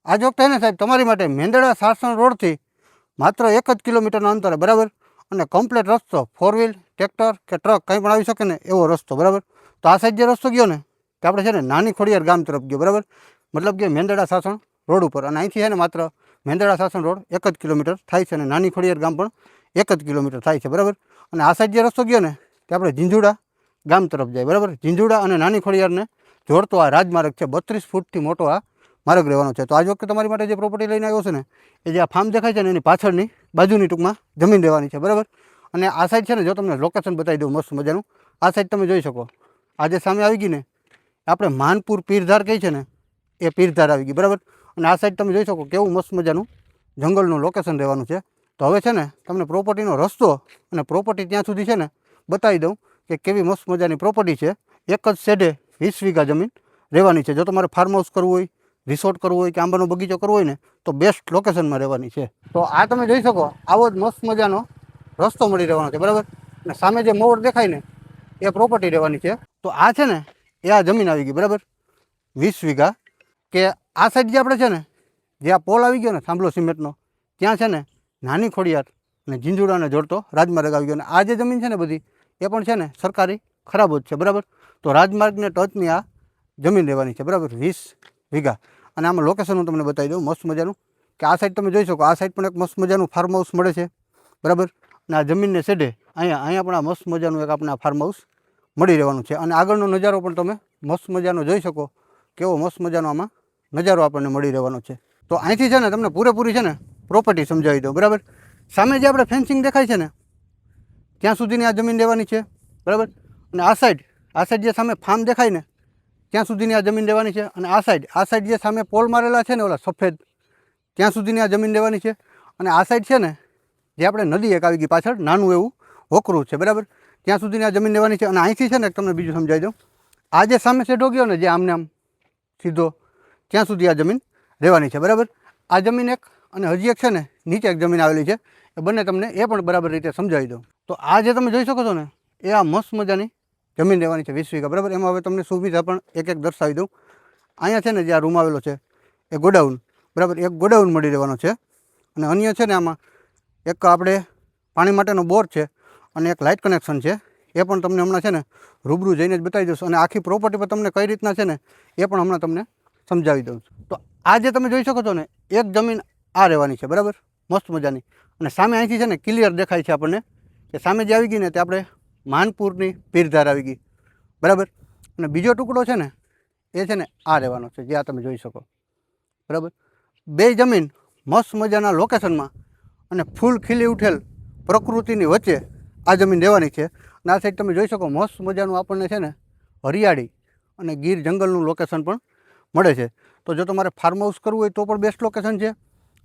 આ જો થાય ને સાહેબ તમારી માટે મેંદરડા સાસણ રોડથી માત્ર 1 જ કિલોમીટરના અંતરે, બરાબર, અને કમ્પ્લીટ રસ્તો 4 વ્હીલ ટ્રેક્ટર કે ટ્રક કંઈ પણ આવી શકે ને એવો રસ્તો, બરાબર. તો આ સાઈડ જે રસ્તો ગયો ને તે આપણે છે ને નાની ખોડિયાર ગામ તરફ ગયો, બરાબર, મતલબ કે મેંદરડા સાસણ રોડ ઉપર. અને અહીંથી છે ને માત્ર મેંદરડા સાસણ રોડ 1 જ કિલોમીટર થાય છે અને નાની ખોડિયાર ગામ પણ 1 જ કિલોમીટર થાય છે, બરાબર. અને આ સાઈડ જે રસ્તો ગયો ને તે આપણે ઝીંઝુડા ગામ તરફ જાય, બરાબર. ઝીંઝુડા અને નાની ખોડિયારને જોડતો આ રાજમાર્ગ છે. 32 ફૂટથી મોટો આ માર્ગ રહેવાનો છે. તો આજ વખતે તમારી માટે જે પ્રોપર્ટી લઈને આવ્યો છે ને એ જે આ ફાર્મ દેખાય છે ને એની પાછળની બાજુની ટૂંકમાં જમીન રહેવાની છે, બરાબર. અને આ સાઈડ છે ને જો તમને લોકેશન બતાવી દઉં મસ્ત મજાનું, આ સાઈડ તમે જોઈ શકો. આ જે સામે આવી ગઈ ને આપણે માનપુર પીરધાર કહી છે ને એ પીરધાર આવી ગઈ, બરાબર. અને આ સાઈડ તમે જોઈ શકો કેવું મસ્ત મજાનું જંગલનું લોકેશન રહેવાનું છે. તો હવે છે ને તમને પ્રોપર્ટીનો રસ્તો અને પ્રોપર્ટી ત્યાં સુધી છે ને બતાવી દઉં કે કેવી મસ્ત મજાની પ્રોપર્ટી છે. એક જ શેડે 20 વીઘા જમીન રહેવાની છે. જો તમારે ફાર્મ હાઉસ કરવું હોય, રિસોર્ટ કરવું હોય કે આંબાનો બગીચો કરવો હોય ને તો બેસ્ટ લોકેશનમાં રહેવાની છે. તો આ તમે જોઈ શકો આવો જ મસ્ત મજાનો રસ્તો મળી રહેવાનો છે, બરાબર. અને સામે જે મોર દેખાય ને એ પ્રોપર્ટી રહેવાની છે. તો આ છે ને એ આ જમીન આવી ગઈ, બરાબર, 20 વીઘા. કે આ સાઈડ જે આપણે છે ને જે આ પોલ આવી ગયો ને થાંભલો સિમેન્ટનો, ત્યાં છે ને નાની ખોડિયાર અને ઝીંઝુડાને જોડતો રાજમાર્ગ આવી ગયો. અને આ જે જમીન છે ને બધી એ પણ છે ને સરકારી ખરાબ જ છે, બરાબર. તો રાજમાર્ગને ટચની આ જમીન રહેવાની છે, બરાબર, 20 વીઘા. અને આમાં લોકેશન હું તમને બતાવી દઉં મસ્ત મજાનું કે આ સાઈડ તમે જોઈ શકો આ સાઈડ પણ એક મસ્ત મજાનું ફાર્મ હાઉસ મળે છે, બરાબર. અને આ જમીનને છેડે અહીંયા પણ આ મસ્ત મજાનું એક આપણે આ ફાર્મ હાઉસ મળી રહેવાનું છે. અને આગળનો નજારો પણ તમે મસ્ત મજાનો જોઈ શકો કેવો મસ્ત મજાનો આમાં નજારો આપણને મળી રહેવાનો છે. તો અહીંથી છે ને તમને પૂરેપૂરી છે ને પ્રોપર્ટી સમજાવી દઉં, બરાબર. સામે જે આપણે ફેન્સિંગ દેખાય છે ને ત્યાં સુધીની આ જમીન રહેવાની છે, બરાબર. અને આ સાઈડ જે સામે ફાર્મ દેખાય ને ત્યાં સુધીની આ જમીન રહેવાની છે. અને આ સાઈડ જે સામે પોલ મારેલા છે ને ઓલા સફેદ ત્યાં સુધીની આ જમીન રહેવાની છે. અને આ સાઈડ છે ને જે આપણે નદી એક આવી ગઈ પાછળ નાનું એવું હોકરું છે, બરાબર, ત્યાં સુધીની આ જમીન રહેવાની છે. અને અહીંથી છે ને તમને બીજું સમજાવી દઉં, આ જે સામે શેડો ગયો ને જે આમને આમ સીધો ત્યાં સુધી આ જમીન રહેવાની છે, બરાબર. આ જમીન એક અને હજી એક છે ને નીચે એક જમીન આવેલી છે, એ બંને તમને એ પણ બરાબર રીતે સમજાવી દઉં. તો આ જે તમે જોઈ શકો છો ને એ આ મસ્ત મજાની જમીન રહેવાની છે 20 વીઘા, બરાબર. એમાં હવે તમને સુવિધા પણ એક એક દર્શાવી દઉં. અહીંયા છે ને જે આ રૂમ આવેલો છે એ ગોડાઉન, બરાબર, એક ગોડાઉન મળી રહેવાનો છે. અને અન્ય છે ને આમાં એક આપણે પાણી માટેનો બોર છે અને એક લાઇટ કનેક્શન છે. એ પણ તમને હમણાં છે ને રૂબરૂ જઈને જ બતાવી દઉં. અને આખી પ્રોપર્ટી પર તમને કઈ રીતના છે ને એ પણ હમણાં તમને સમજાવી દઉં. તો આ જે તમે જોઈ શકો છો ને એક જમીન આ રહેવાની છે, બરાબર, મસ્ત મજાની. અને સામે અહીંથી છે ને ક્લિયર દેખાય છે આપણને કે સામે જે આવી ગઈ ને તે આપણે માનપુરની પીરધાર આવી ગઈ, બરાબર. અને બીજો ટુકડો છે ને એ છે ને આ રહેવાનો છે જે આ તમે જોઈ શકો, બરાબર. બે જમીન મસ્ત મજાના લોકેશનમાં અને ફૂલ ખીલી ઉઠેલ પ્રકૃતિની વચ્ચે આ જમીન રહેવાની છે. અને આ સાઈડ તમે જોઈ શકો મસ્ત મજાનું આપણને છે ને હરિયાળી અને ગીર જંગલનું લોકેશન પણ મળે છે. તો જો તમારે ફાર્મ હાઉસ કરવું હોય તો પણ બેસ્ટ લોકેશન છે.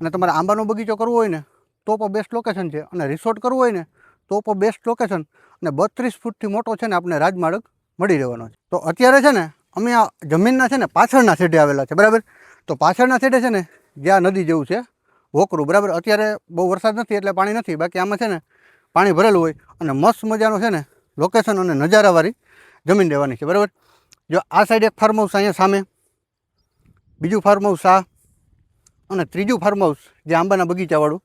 અને તમારે આંબાનો બગીચો કરવો હોય ને તો પણ બેસ્ટ લોકેશન છે. અને રિસોર્ટ કરવું હોય ને તો પણ બેસ્ટ લોકેશન. અને 32 ફૂટથી મોટો છે ને આપણે રાજમાર્ગ મળી રહેવાનો છે. તો અત્યારે છે ને અમે આ જમીનના છે ને પાછળના સેડે આવેલા છે, બરાબર. તો પાછળના સેડે છે ને જ્યાં નદી જેવું છે વોકરું, બરાબર. અત્યારે બહુ વરસાદ નથી એટલે પાણી નથી, બાકી આમાં છે ને પાણી ભરેલું હોય. અને મસ્ત મજાનો છે ને લોકેશન અને નજારાવાળી જમીન રહેવાની છે, બરાબર. જો આ સાઈડ એક ફાર્મ હાઉસ અહીંયા સામે, બીજું ફાર્મ હાઉસ આ, અને ત્રીજું ફાર્મ હાઉસ જે આંબાના બગીચાવાળું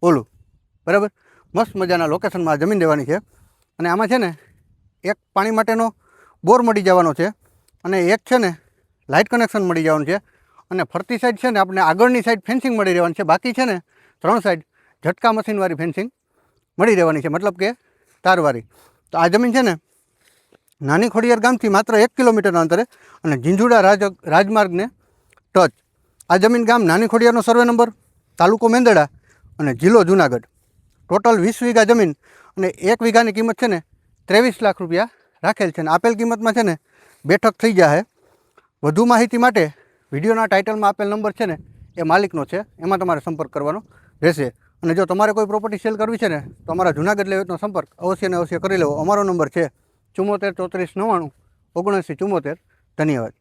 ઓલું, બરાબર. મસ્ત મજાના લોકેશનમાં આ જમીન રહેવાની છે. અને આમાં છે ને એક પાણી માટેનો બોર મળી જવાનો છે અને એક છે ને લાઇટ કનેક્શન મળી જવાનું છે. અને ફરતી સાઈડ છે ને આપણે આગળની સાઈડ ફેન્સિંગ મળી રહેવાની છે. બાકી છે ને 3 સાઈડ ઝટકા મશીનવાળી ફેન્સિંગ મળી રહેવાની છે, મતલબ કે તારવાળી. તો આ જમીન છે ને નાની ખોડિયાર ગામથી માત્ર 1 કિલોમીટરના અંતરે અને ઝીંઝુડા રાજમાર્ગને ટચ. આ જમીન ગામ નાની ખોડિયારનો સર્વે નંબર, તાલુકો મેંદરડા અને જિલ્લો જુનાગઢ. ટોટલ 20 વીઘા જમીન અને 1 વીઘાની કિંમત છે ને 23 લાખ રૂપિયા રાખેલ છે. અને આપેલ કિંમતમાં છે ને બેઠક થઈ જાય. વધુ માહિતી માટે વિડીયોના ટાઇટલમાં આપેલ નંબર છે ને એ માલિકનો છે, એમાં તમારે સંપર્ક કરવાનો રહેશે. અને જો તમારે કોઈ પ્રોપર્ટી સેલ કરવી છે ને તો અમારા જુનાગઢ લેવેટનો સંપર્ક અવશ્ય ને અવશ્ય કરી લેવો. અમારો નંબર છે 74 34 99 79 74. ધન્યવાદ.